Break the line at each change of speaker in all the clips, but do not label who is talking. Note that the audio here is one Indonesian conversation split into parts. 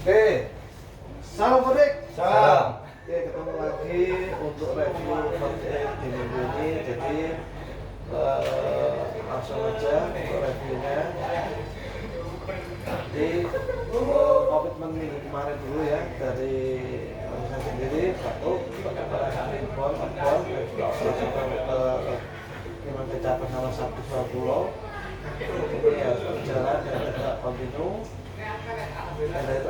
Oke, salam mudik.
Salam.
Oke, ketemu lagi untuk review first aid di minggu ini. Jadi langsung aja untuk reviewnya. Jadi komitmen minggu kemarin dulu ya dari saya sendiri satu impor memang kecapai sama Sabtu Pulau. Ini harus berjalan dan tidak kontinu. Dan dari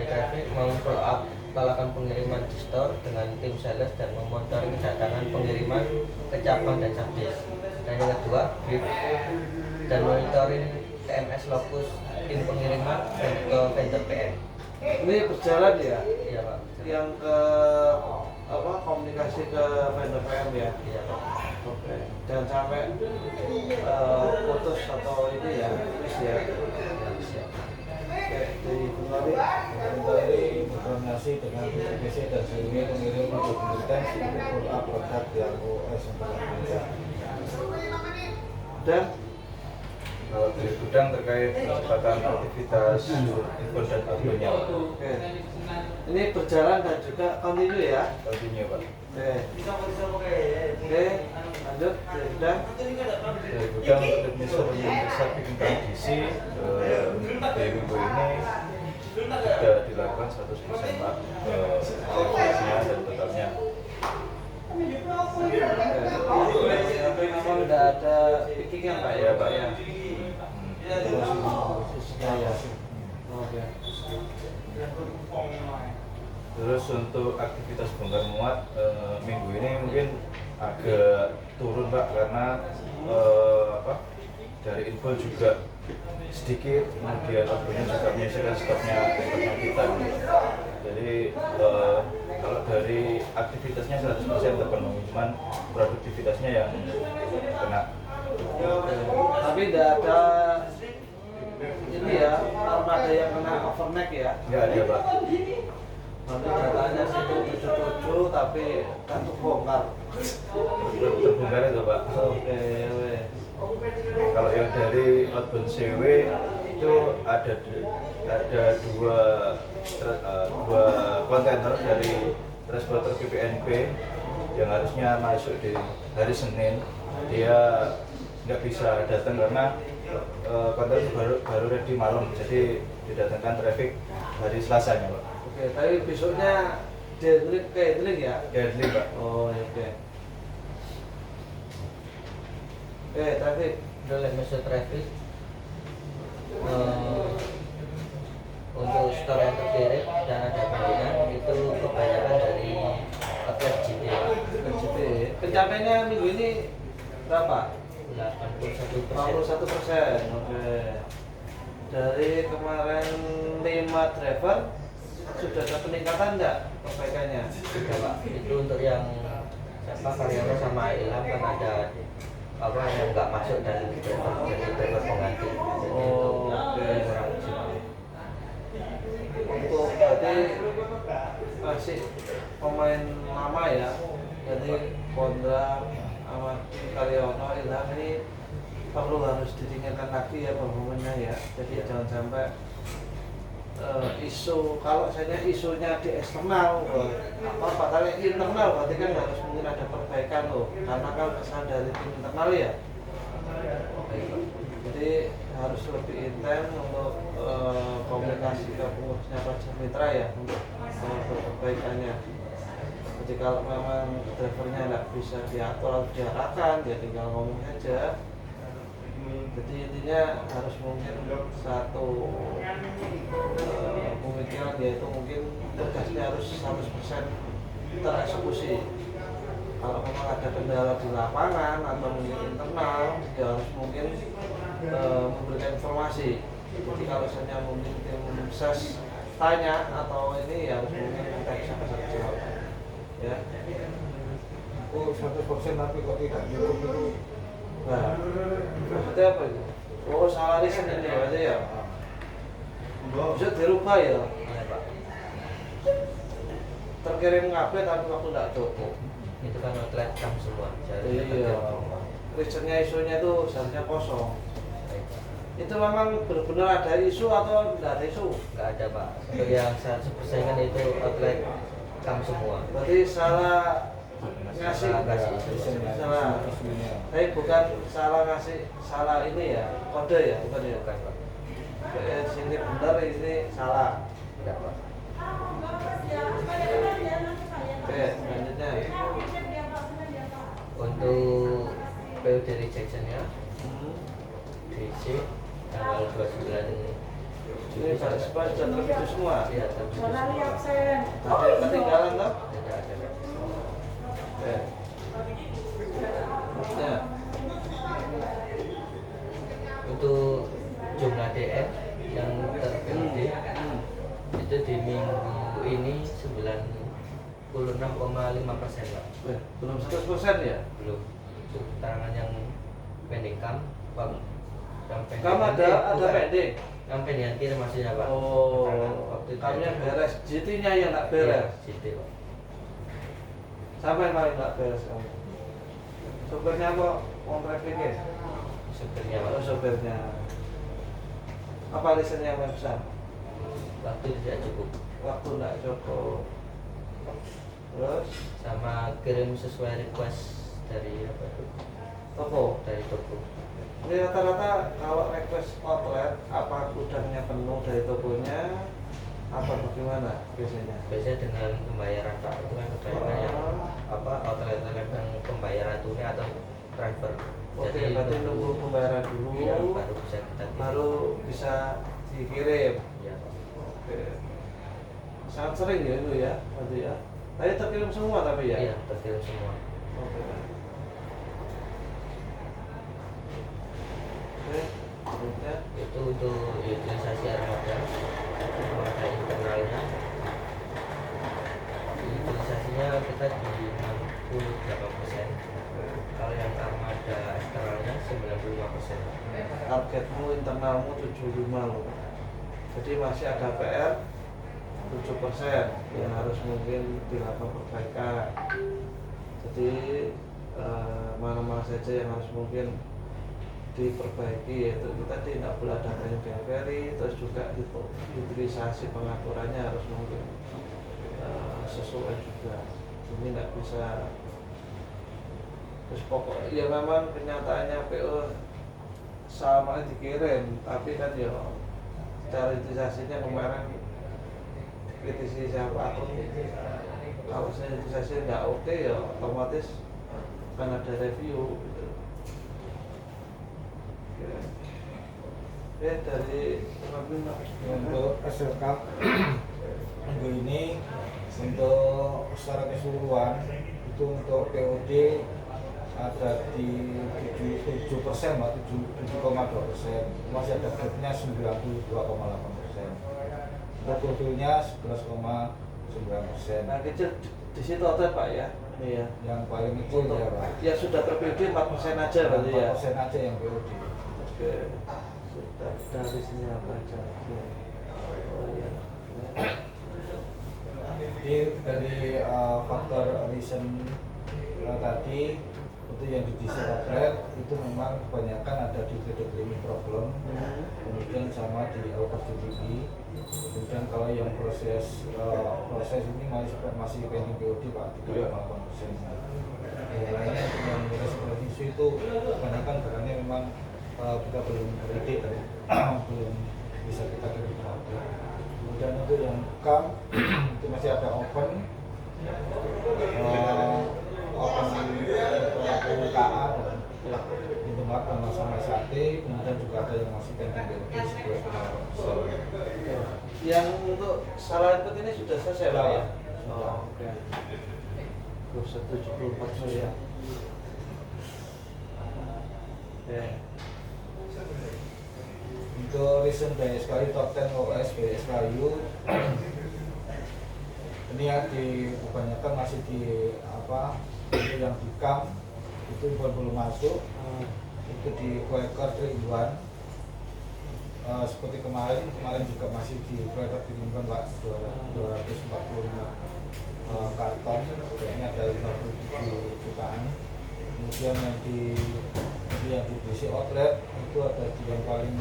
traffic follow up pelakukan pengiriman di store dengan tim sales dan memonitor kedatangan pengiriman ke cabang dan subdesk. Dan yang kedua, brief dan monitoring TMS lokus tim pengiriman dan ke vendor PM. Ini berjalan ya? Iya Pak. Yang ke komunikasi ke vendor PM ya? Iya Pak. Oke. Jangan sampai putus atau ini ya, miss ya. Oke,
Dari berkoordinasi dengan BPC dan sebelumnya mengirim dokumen follow up produk yang OS yang telah diminta.
Dan
Kalau dari gudang terkait percepatan aktivitas input dan outputnya.
oke. Ini berjalan dan juga kontinu ya.
Continue Pak.
Oke. Oke, lanjut dari gudang.
Dari gudang untuk memeriksa picking kondisi di minggu ini sudah dilakukan 100% Pak evaluasinya dan totalnya.
Tapi memang udah ada pickingnya Pak ya?
Ya Pak.
Ya. Ya. Oke.
Terus untuk aktivitas bongkar muat minggu ini mungkin agak turun Pak karena dari info juga sedikit, kemudian outputnya juga menyelesaikan stoknya kita. Jadi kalau dari aktivitasnya 100% terpenuhi, cuman produktivitasnya yang kena.
Tapi tidak ada ini ya, armada yang kena overnight ya?
Nggak ada Pak.
Nanti datanya situ 77 tapi kan terbongkar.
Terbongkar itu Pak.
Oke, wes.
Kalau yang dari outbound CW itu ada dua kontainer dari transporter PPNP yang harusnya masuk di hari Senin. Dia nggak bisa datang karena kontainer baru ready malam, jadi didatangkan traffic hari Selasanya Pak.
Oke, tapi besoknya deadling ya?
Deadly Pak.
Oh, oke. Traffic.
Udah masuk traffic untuk store yang terkirim dan ada bandingan itu kebanyakan dari outlet GT.
GT. Pencapaiannya minggu ini berapa?
81%.
61%. Oke. Dari kemarin 5 driver sudah ada peningkatan enggak perbaikannya?
Sudah Pak. Itu untuk yang karyawannya sama Ilham kan ada yang nggak masuk dari driver pengganti.
Oh, oke.
Kurang maksimal.
Untuk berarti masih pemain lama ya. Jadi Pondra sama Karyono Ilham ini perlu harus ditingkatkan lagi ya performanya ya. Jadi jangan sampai isu, kalau misalnya isunya di eksternal kali internal berarti kan harus mungkin ada perbaikan loh, karena kan kesalahan dari tim internal ya. Jadi harus lebih intens untuk komunikasi ke pengurusnya Raja Mitra ya untuk perbaikannya. Jadi kalau memang drivernya nggak bisa diatur atau diarahkan, ya tinggal ngomong aja. Jadi intinya harus mungkin satu pemikiran, yaitu mungkin tugasnya harus 100% tereksekusi. Kalau memang ada kendala di lapangan atau mungkin internal, ya harus mungkin memberikan informasi. Jadi kalau misalnya mungkin tim ses tanya atau ini, ya harus mungkin minta bisa jawab. Ya.
Oh, 100% tapi kok tidak cukup itu.
Nah, maksudnya apa itu? Oh, salah riset ini berarti ya? Bisa dirubah ya?
Iya Pak.
Terkirim ngabe tapi waktu tidak cukup.
Itu kan outlet cam semua.
Iya. Risetnya isunya itu seharusnya kosong. Itu memang benar-benar ada isu atau tidak ada isu?
Nggak ada Pak. Untuk yang 100% kan itu outlet kam semua.
Berarti salah ngasih,
Salah ngasih
salah. Tapi bukan salah ngasih, salah ini ya, kode ya, bukan ya?
Bukan Pak.
Sini benar, ini salah.
Tidak Pak.
Oke, selanjutnya.
Untuk POD rejectionnya
Hmm.
DC tanggal 29
Ini pada sudah terwujud semua.
Iya,
Sonali absen.
Ada yang ketinggalan toh?
tidak ada.
Oke. Ya.
Untuk jumlah DM yang ter-POD itu di minggu ini 96,5% Pak.
Belum 100% ya?
Belum. Untuk keterangan yang pending kam, Pak. Yang pending
Kamu
nanti
ada
bukan.
pending?
Yang pending nanti maksudnya Pak.
Oh,
Keterangan waktu itu
kamu yang
ada.
beres, GT-nya yang tak beres.
Iya, situ, Pak.
Sampai paling tak beres kamu. Sopirnya apa? Kontraknya?
Supirnya
Oh,
Pak.
sopirnya. Apa lisennya yang besar?
Waktu tidak cukup.
Waktu tidak cukup. Terus
Sama kirim sesuai request dari apa itu?
toko.
Dari toko.
Ini rata-rata kalau request outlet apa gudangnya penuh dari tokonya apa bagaimana biasanya?
Biasanya dengan pembayaran Pak, itu kan kebanyakan yang apa outlet yang pembayaran tunai atau transfer.
Oke, berarti nunggu pembayaran dulu
ya, baru bisa kita kirim.
baru bisa dikirim.
Ya, Pak.
Oke. Sangat sering ya itu ya, berarti ya. Tadi terkirim semua tapi ya.
Iya, terkirim semua.
Oke. Oke, berikutnya.
Itu untuk utilisasi armada internalnya. Utilisasinya kita di 68%. Kalau yang armada eksternalnya 95%.
Targetmu internalmu 75 loh. Jadi masih ada PR 7% yang harus mungkin dilakukan perbaikan. Jadi mana-mana saja yang harus mungkin diperbaiki, yaitu kita tidak boleh ada yang diaveri, terus juga utilisasi pengaturannya harus mungkin sesuai juga. Ini tidak bisa. Terus pokok ya memang kenyataannya PO sama dikirim, tapi kan ya cara utilisasinya kemarin kritisi siapa akun, kalau saya utilisasi nggak oke ya otomatis kan ada review gitu. Oke, dari
Untuk SLK minggu ini untuk secara keseluruhan itu untuk POD ada di 7%, 7,2%, masih ada gapnya 92,8%. Untuk profilnya 11,9%.
nah kecil di situ ada Pak ya, ini ya.
Yang paling kecil
Untuk
ya Pak.
ya sudah ter-POD 4% aja berarti ya.
4% aja yang POD.
Oke, sudah dari sini apa aja. Oh iya.
Jadi dari faktor reason tadi itu yang di diesel outlet itu memang kebanyakan ada di credit limit problem, kemudian sama di overduty. Kemudian kalau yang proses ini masih pending POD Pak 3,8%. Yang lainnya untuk yang resiko isu itu kebanyakan barangnya memang kita belum kredit dan belum bisa kita kirim ke outlet. Kemudian untuk yang kam itu masih ada open KA dan pintu maaf dan sama sate, kemudian juga ada yang masih pending BOD 11,5%.
Yang untuk salah input ini sudah selesai Pak ya?
Sudah.
Oh, oke. 74 ya. Oke.
Untuk recent BSKI top 10 OS BSKU ini ya kebanyakan masih di apa itu yang di kam itu belum masuk, itu di Quaker 3-in-1 seperti kemarin juga masih di Quaker 3-in-1 Pak 245 karton, ini ada 57 jutaan. Kemudian yang di yang di BC outlet itu ada di yang paling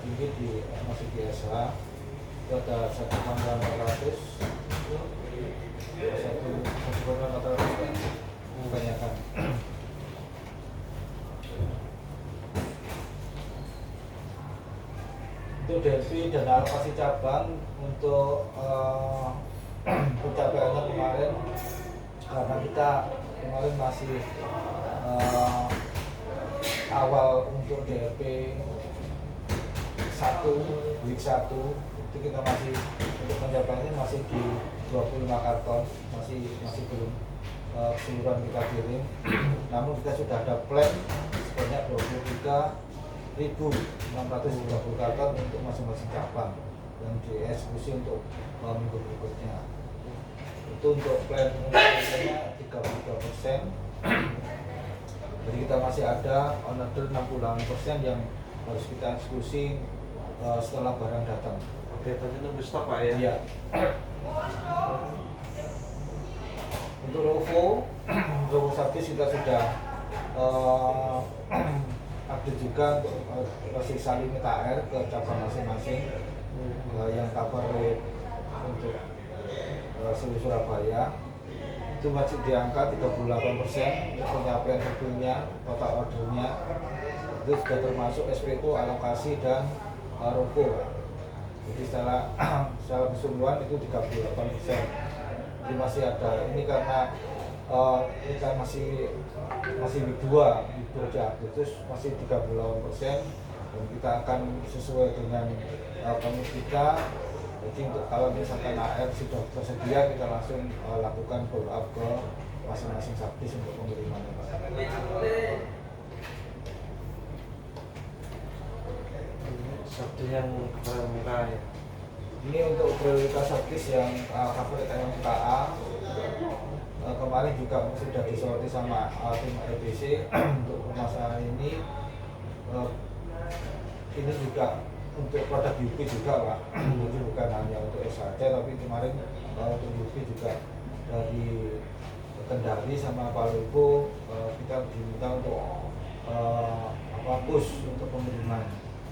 tinggi di masih di SH itu ada 1,400 kebanyakan. Untuk DLP dan alokasi cabang untuk pencapaiannya kemarin karena kita kemarin masih awal untuk DLP 1 week 1 itu kita masih untuk pencapaiannya masih di 25 karton masih belum keseluruhan kita kirim. Namun kita sudah ada plan sebanyak 23.630 karton untuk masing-masing cabang yang dieksekusi untuk minggu berikutnya. Itu untuk plan nya 33%. Jadi kita masih ada on order 68% yang harus kita eksekusi setelah barang datang.
Oke, tadi nunggu stok Pak ya?
Iya. Untuk Rovo Sabtis kita sudah update juga untuk masih saling THR ke cabang masing-masing yang cover rate untuk seluruh Surabaya itu masih di angka 38% pencapaian sebelumnya, total ordernya itu sudah termasuk SPO, alokasi dan Rovo. Jadi secara keseluruhan itu 38%. Jadi masih ada ini karena kita masih week 2 di Agustus masih 38% dan kita akan sesuai dengan komit kita. Jadi untuk kalau misalkan AR sudah tersedia kita langsung lakukan follow up ke masing-masing Sabtis untuk pengiriman.
Sabtu yang pramuka ya.
Ini untuk prioritas Sabtis yang favorit MMKA kemarin juga sudah disoroti sama tim RBC untuk permasalahan ini juga untuk produk UP juga Pak. Jadi bukan hanya untuk S saja tapi kemarin untuk UP juga dari Kendari sama Paluku kita diminta untuk push untuk pengiriman.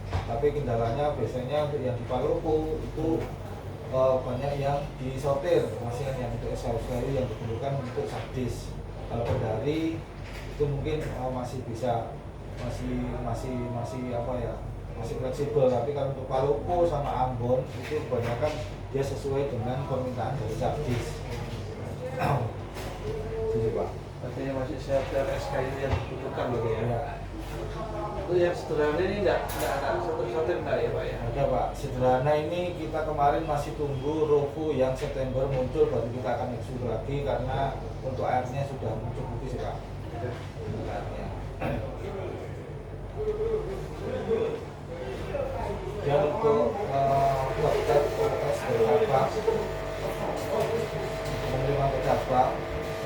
Tapi kendalanya biasanya untuk yang di Paluku itu banyak yang disortir, masih yang untuk SKU yang diperlukan untuk Sabtis. Kalau Kendari itu mungkin masih bisa masih fleksibel. Tapi kalau untuk Paluku sama Ambon itu kebanyakan dia sesuai dengan permintaan dari Sabtis. Jadi Pak.
Artinya masih shelter SKU yang dibutuhkan bagi ya.
Ya.
Itu yang sederhana ini enggak ada satu-satu enggak ya Pak ya?
Ada Pak, sederhana ini kita kemarin masih tunggu Rovo yang September muncul baru kita akan eksekusi lagi karena untuk airnya sudah mencukupi sih Pak. Airnya. Dan untuk kualitas bercabang pengiriman ke cabang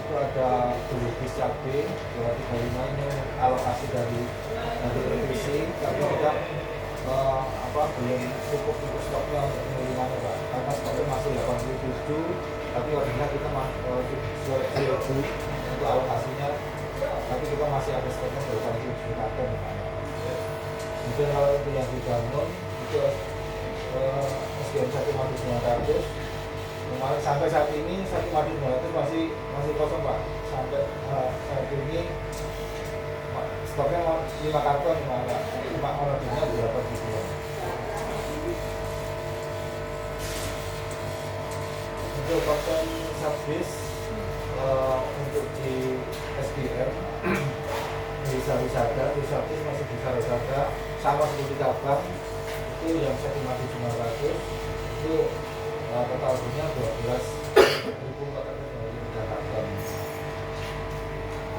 itu ada 2 bis cabai 235 ini alokasi dari revisi tapi kita belum cukup untuk stoknya untuk pengirimannya Pak karena stoknya masih 87 tapi ordernya kita sudah untuk alokasinya tapi kita masih ada stoknya 87 karton mungkin kalau itu yang dibangun itu SDM 1.900 kemarin sampai saat ini 1.900 masih kosong Pak sampai saat ini stoknya 5 karton cuma ordernya berapa ribuan. Untuk karton Sabtis untuk di SDM bisa wisata di Sabtis masih bisa wisata sama seperti cabang itu yang 1.900 itu total ordernya 12.400 karton.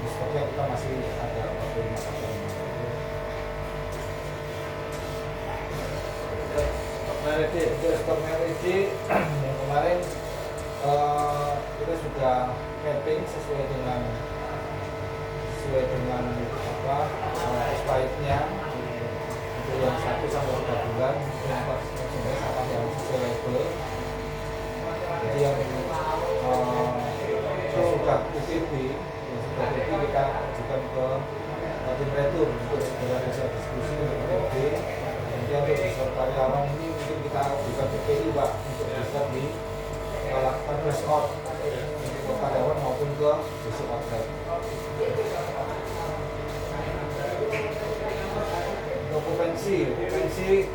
Stoknya kita masih ada 45 karton. Stok LED yang kemarin kita sudah mapping sesuai dengan expirednya untuk yang 1 sampai 3 bulan yang sama yang sesuai label. Jadi yang sudah UTP kita ajukan ke tim retur untuk segera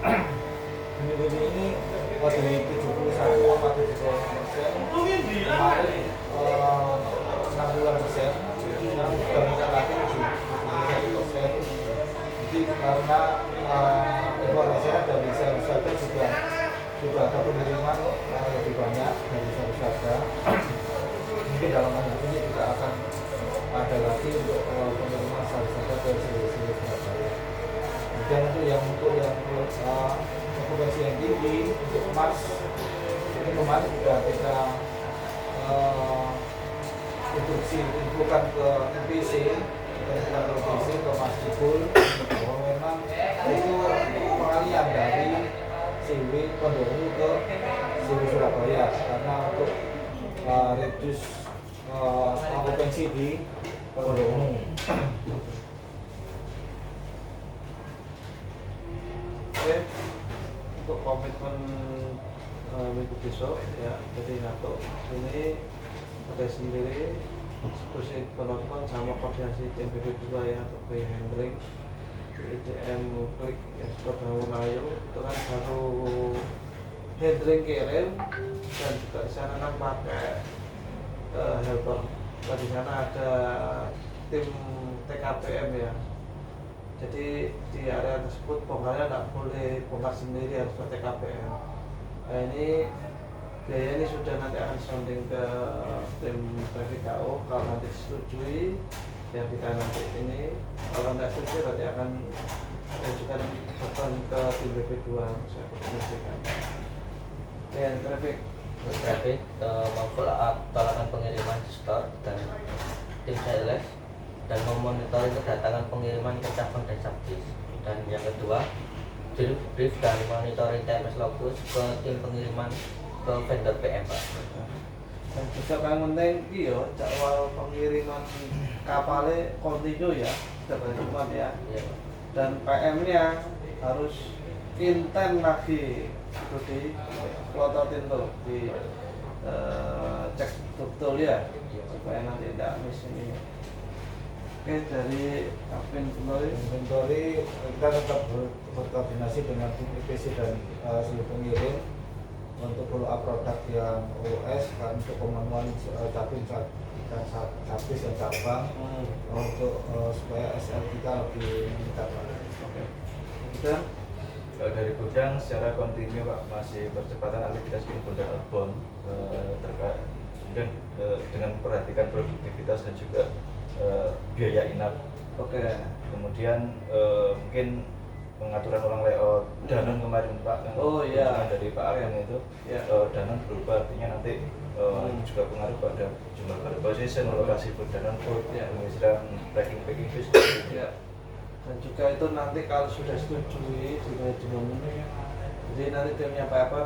benih-benih ini dari 71,75% kemarin 60% yang sudah meningkat lagi 71%. Jadi karena informasinya dari wisata juga ada pengiriman lebih banyak dari wisata. Mungkin dalam minggu ini juga akan ada lagi untuk pengiriman wisata ke seluruh Surabaya. Dan untuk yang okupansi yang tinggi untuk emas ini kemarin sudah kita infokan ke MPC ke Mas Jibul bahwa memang itu pengalian dari Siwi Pondokmu ke Siwi Surabaya karena untuk reduce okupansi di Pondokmu.
Oke, untuk komitmen minggu besok ya, jadi NATO ini ada sendiri diskusi penonton sama koordinasi tim BB2 ya untuk play handling IDM klik ya sudah Melayu itu kan baru handling kirim dan juga di sana kan pakai helper. Di sana ada tim TKPM ya. Jadi di area tersebut bongkarnya tidak boleh bongkar sendiri, harus ke TKPM. Nah ini biaya ini sudah nanti akan sounding ke tim traffic KO. Kalau nanti disetujui ya kita nanti ini, kalau tidak setuju nanti akan mengajukan beban ke tim BP2 saya koordinasikan. Dan traffic
memfollow up tolakan pengiriman store dan tim sales dan memonitor kedatangan pengiriman ke cabang dan subdis. Dan yang kedua, brief dan monitoring TMS logus ke tim pengiriman ke vendor PM Pak.
Dan juga yang penting iyo jadwal pengiriman kapalnya kontinu ya, setiap hari Jumat ya.
Iya Pak.
Dan PM-nya harus intent lagi itu di plototin tuh di cek betul ya supaya nanti tidak miss ini. Oke, dari
Inventory kita tetap berkoordinasi dengan tim IPC dan seluruh pengirim untuk follow up produk yang OS kan untuk pemenuhan capim capis dan cabang untuk supaya SL kita lebih meningkat.
oke. Kita
Kalau dari gudang secara kontinu Pak masih percepatan aktivitas input dan outbound terkait kemudian dengan memperhatikan produktivitas dan juga biaya inap.
oke.
Kemudian mungkin pengaturan ulang layout Danon kemarin Pak yang
Oh, iya.
kunjungan dari Pak Agung
Oke.
itu
Ya.
Danon berubah artinya nanti juga pengaruh pada jumlah pada position, lokasi food Danon food,
Ya.
pengisiran packing fish.
Ya. Dan juga itu nanti kalau sudah setujui dengan jadi nanti timnya apa